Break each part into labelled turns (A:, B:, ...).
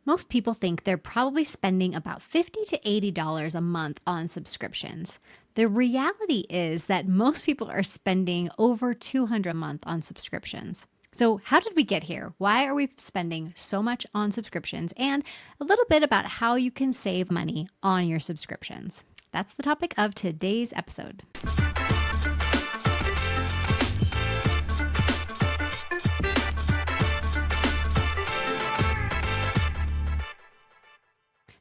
A: Most people think they're probably spending about $50 to $80 a month on subscriptions. The reality is that most people are spending over $200 a month on subscriptions. So, how did we get here? Why are we spending so much on subscriptions? And a little bit about how you can save money on your subscriptions. That's the topic of today's episode.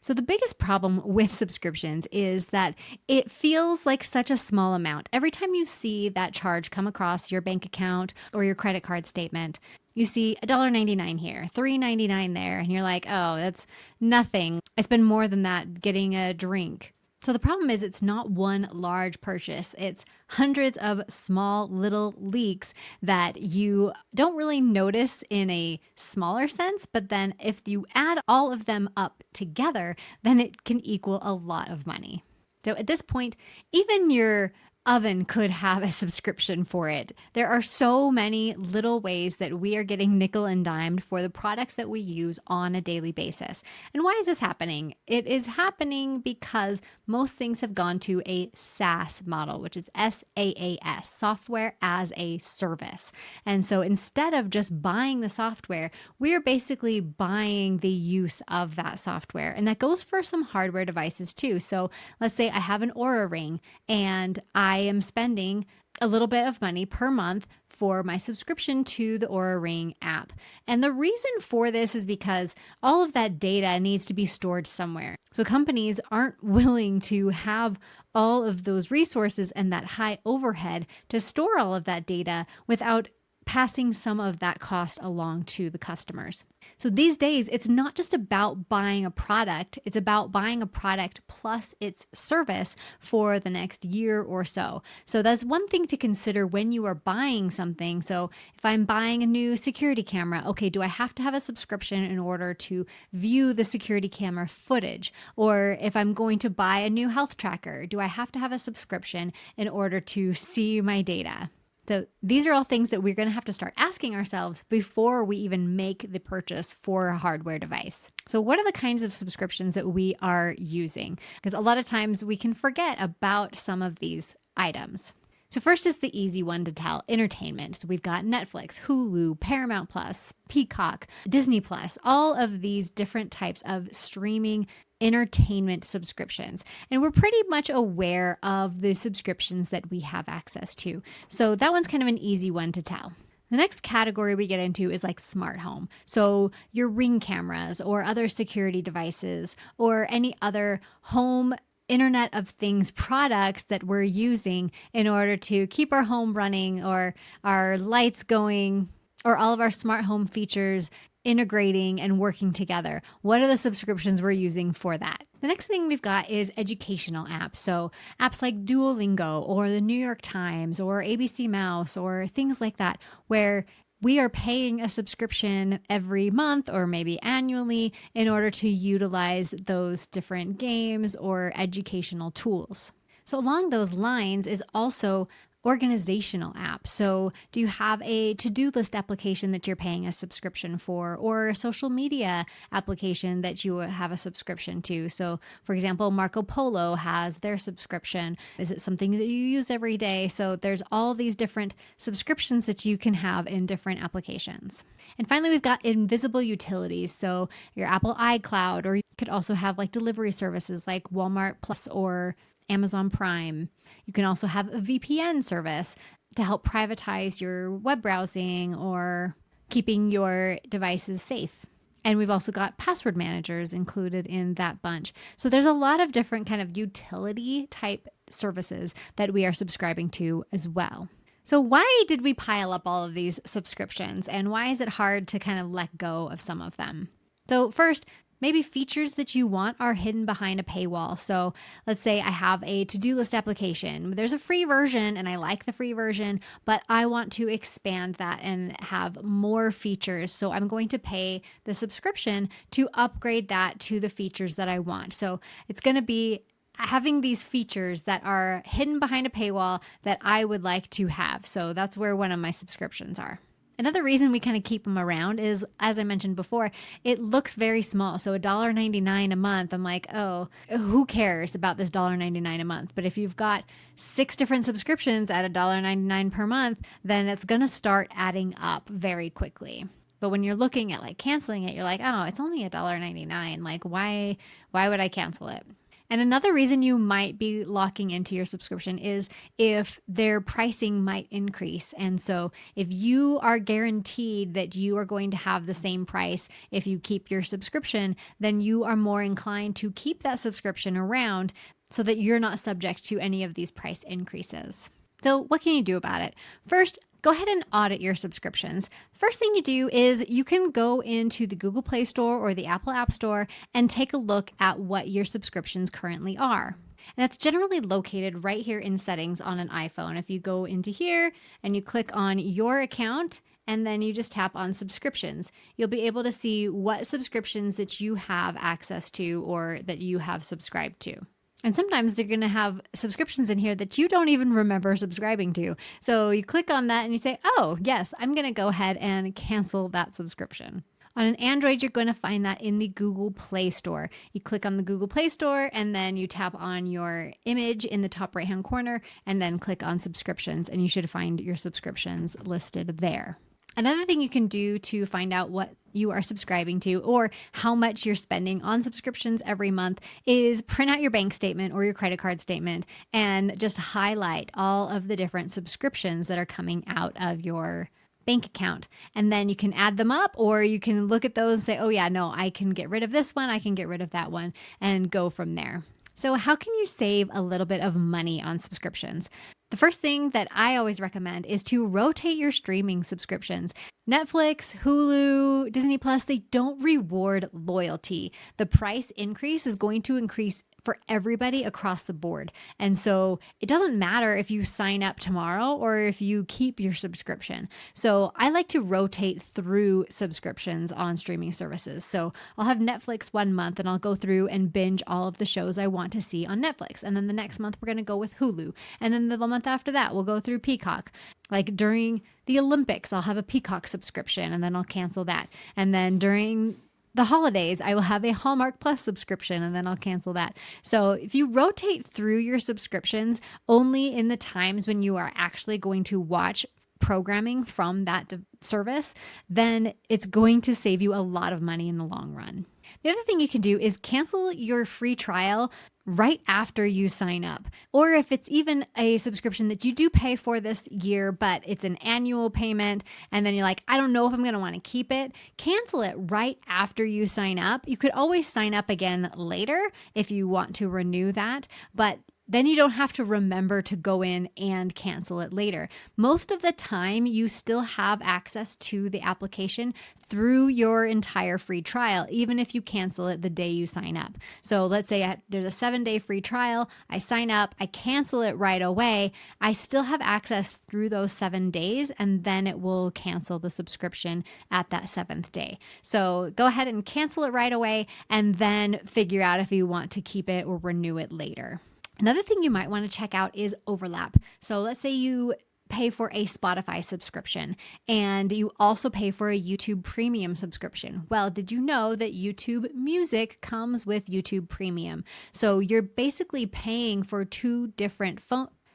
A: So the biggest problem with subscriptions is that it feels like such a small amount. Every time you see that charge come across your bank account or your credit card statement, you see $1.99 here, $3.99 there, and you're like, oh, that's nothing. I spend more than that getting a drink. So the problem is it's not one large purchase. It's hundreds of small little leaks that you don't really notice in a smaller sense. But then if you add all of them up together, then it can equal a lot of money. So at this point, even your oven could have a subscription for it. There are so many little ways that we are getting nickel and dimed for the products that we use on a daily basis. And why is this happening? It is happening because most things have gone to a SaaS model, which is SaaS, software as a service. And so instead of just buying the software, we're basically buying the use of that software. And that goes for some hardware devices too. So let's say I have an Oura Ring and I am spending a little bit of money per month for my subscription to the Oura Ring app. And the reason for this is because all of that data needs to be stored somewhere. So companies aren't willing to have all of those resources and that high overhead to store all of that data without passing some of that cost along to the customers. So these days, it's not just about buying a product, it's about buying a product plus its service for the next year or so. So that's one thing to consider when you are buying something. So if I'm buying a new security camera, okay, do I have to have a subscription in order to view the security camera footage? Or if I'm going to buy a new health tracker, do I have to have a subscription in order to see my data? So these are all things that we're going to have to start asking ourselves before we even make the purchase for a hardware device. So what are the kinds of subscriptions that we are using? Because a lot of times we can forget about some of these items. So first is the easy one to tell, entertainment. So we've got Netflix, Hulu, Paramount Plus, Peacock, Disney Plus, all of these different types of streaming entertainment subscriptions. And we're pretty much aware of the subscriptions that we have access to. So that one's kind of an easy one to tell. The next category we get into is like smart home. So your Ring cameras or other security devices or any other home Internet of Things products that we're using in order to keep our home running or our lights going or all of our smart home features integrating and working together. What are the subscriptions we're using for that? The next thing we've got is educational apps. So apps like Duolingo or the New York Times or ABC Mouse or things like that, where we are paying a subscription every month or maybe annually in order to utilize those different games or educational tools. So along those lines is also organizational apps. So do you have a to-do list application that you're paying a subscription for, or a social media application that you have a subscription to? So for example, Marco Polo has their subscription. Is it something that you use every day? So there's all these different subscriptions that you can have in different applications. And finally, we've got invisible utilities. So your Apple iCloud, or you could also have like delivery services like Walmart Plus or Amazon Prime. You can also have a VPN service to help privatize your web browsing or keeping your devices safe. And we've also got password managers included in that bunch. So there's a lot of different kind of utility type services that we are subscribing to as well. So why did we pile up all of these subscriptions, and why is it hard to kind of let go of some of them? So first, maybe features that you want are hidden behind a paywall. So let's say I have a to-do list application. There's a free version and I like the free version, but I want to expand that and have more features. So I'm going to pay the subscription to upgrade that to the features that I want. So it's going to be having these features that are hidden behind a paywall that I would like to have. So that's where one of my subscriptions are. Another reason we kind of keep them around is, as I mentioned before, it looks very small. So $1.99 a month, I'm like, oh, who cares about this $1.99 a month? But if you've got 6 different subscriptions at $1.99 per month, then it's going to start adding up very quickly. But when you're looking at like canceling it, you're like, oh, it's only $1.99. Like, why would I cancel it? And another reason you might be locking into your subscription is if their pricing might increase. And so if you are guaranteed that you are going to have the same price if you keep your subscription, then you are more inclined to keep that subscription around so that you're not subject to any of these price increases. So what can you do about it? First, go ahead and audit your subscriptions. First thing you do is you can go into the Google Play Store or the Apple App Store and take a look at what your subscriptions currently are. And that's generally located right here in settings on an iPhone. If you go into here and you click on your account and then you just tap on subscriptions, you'll be able to see what subscriptions that you have access to or that you have subscribed to. And sometimes they're going to have subscriptions in here that you don't even remember subscribing to. So you click on that and you say, oh, yes, I'm going to go ahead and cancel that subscription. On an Android, you're going to find that in the Google Play Store. You click on the Google Play Store and then you tap on your image in the top right-hand corner and then click on subscriptions, and you should find your subscriptions listed there. Another thing you can do to find out what you are subscribing to or how much you're spending on subscriptions every month is print out your bank statement or your credit card statement and just highlight all of the different subscriptions that are coming out of your bank account. And then you can add them up, or you can look at those and say, oh yeah, no, I can get rid of this one, I can get rid of that one, and go from there. So how can you save a little bit of money on subscriptions? The first thing that I always recommend is to rotate your streaming subscriptions. Netflix, Hulu, Disney Plus, they don't reward loyalty. The price increase is going to increase for everybody across the board. And so it doesn't matter if you sign up tomorrow or if you keep your subscription. So I like to rotate through subscriptions on streaming services. So I'll have Netflix one month and I'll go through and binge all of the shows I want to see on Netflix. And then the next month we're going to go with Hulu. And then the month after that, we'll go through Peacock. Like during the Olympics, I'll have a Peacock subscription and then I'll cancel that. And then during the holidays, I will have a Hallmark Plus subscription and then I'll cancel that. So if you rotate through your subscriptions only in the times when you are actually going to watch programming from that service, then it's going to save you a lot of money in the long run. The other thing you can do is cancel your free trial right after you sign up. Or if it's even a subscription that you do pay for this year, but it's an annual payment, and then you're like, I don't know if I'm going to want to keep it, cancel it right after you sign up. You could always sign up again later if you want to renew that, but then you don't have to remember to go in and cancel it later. Most of the time, you still have access to the application through your entire free trial, even if you cancel it the day you sign up. So let's say there's a 7-day free trial. I sign up, I cancel it right away. I still have access through those 7 days, and then it will cancel the subscription at that 7th day. So go ahead and cancel it right away, and then figure out if you want to keep it or renew it later. Another thing you might want to check out is overlap. So let's say you pay for a Spotify subscription and you also pay for a YouTube Premium subscription. Well, did you know that YouTube Music comes with YouTube Premium? So you're basically paying for 2 different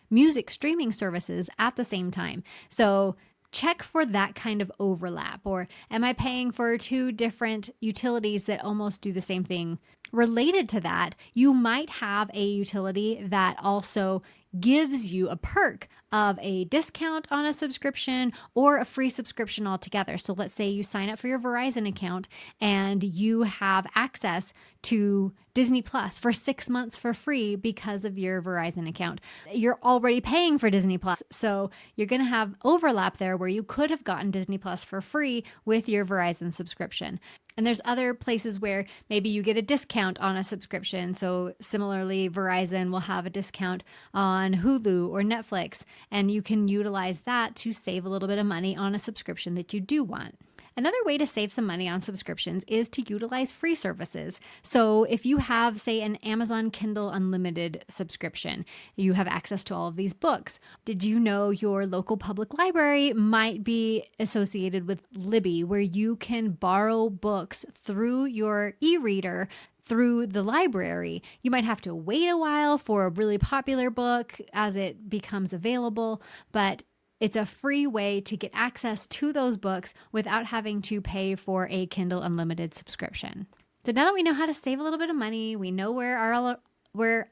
A: music streaming services at the same time. So check for that kind of overlap. Or am I paying for 2 different utilities that almost do the same thing? Related to that, you might have a utility that also gives you a perk of a discount on a subscription or a free subscription altogether. So let's say you sign up for your Verizon account and you have access to Disney Plus for 6 months for free because of your Verizon account. You're already paying for Disney Plus, so you're going to have overlap there where you could have gotten Disney Plus for free with your Verizon subscription. And there's other places where maybe you get a discount on a subscription. So similarly, Verizon will have a discount on Hulu or Netflix, and you can utilize that to save a little bit of money on a subscription that you do want. Another way to save some money on subscriptions is to utilize free services. So if you have, say, an Amazon Kindle Unlimited subscription, you have access to all of these books. Did you know your local public library might be associated with Libby, where you can borrow books through your e-reader through the library? You might have to wait a while for a really popular book as it becomes available, but it's a free way to get access to those books without having to pay for a Kindle Unlimited subscription. So now that we know how to save a little bit of money, we know where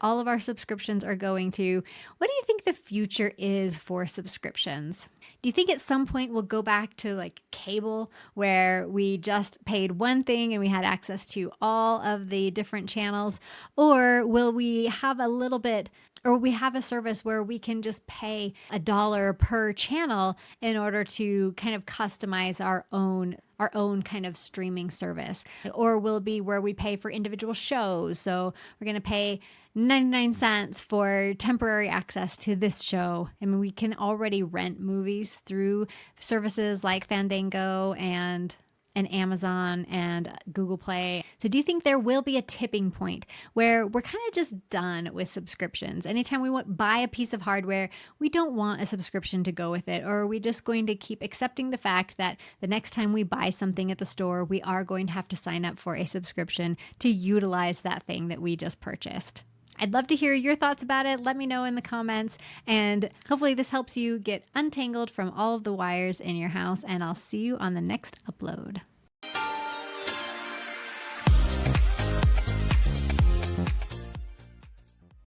A: all of our subscriptions are going to, what do you think the future is for subscriptions? Do you think at some point we'll go back to like cable, where we just paid one thing and we had access to all of the different channels? Or will we have a service where we can just pay $1 per channel in order to kind of customize our own kind of streaming service? Or will it be where we pay for individual shows? So we're going to pay 99 cents for temporary access to this show. I mean, we can already rent movies through services like Fandango and Amazon and Google Play. So do you think there will be a tipping point where we're kind of just done with subscriptions? Anytime we buy a piece of hardware, we don't want a subscription to go with it, or are we just going to keep accepting the fact that the next time we buy something at the store, we are going to have to sign up for a subscription to utilize that thing that we just purchased? I'd love to hear your thoughts about it. Let me know in the comments, and hopefully this helps you get untangled from all of the wires in your house, and I'll see you on the next upload.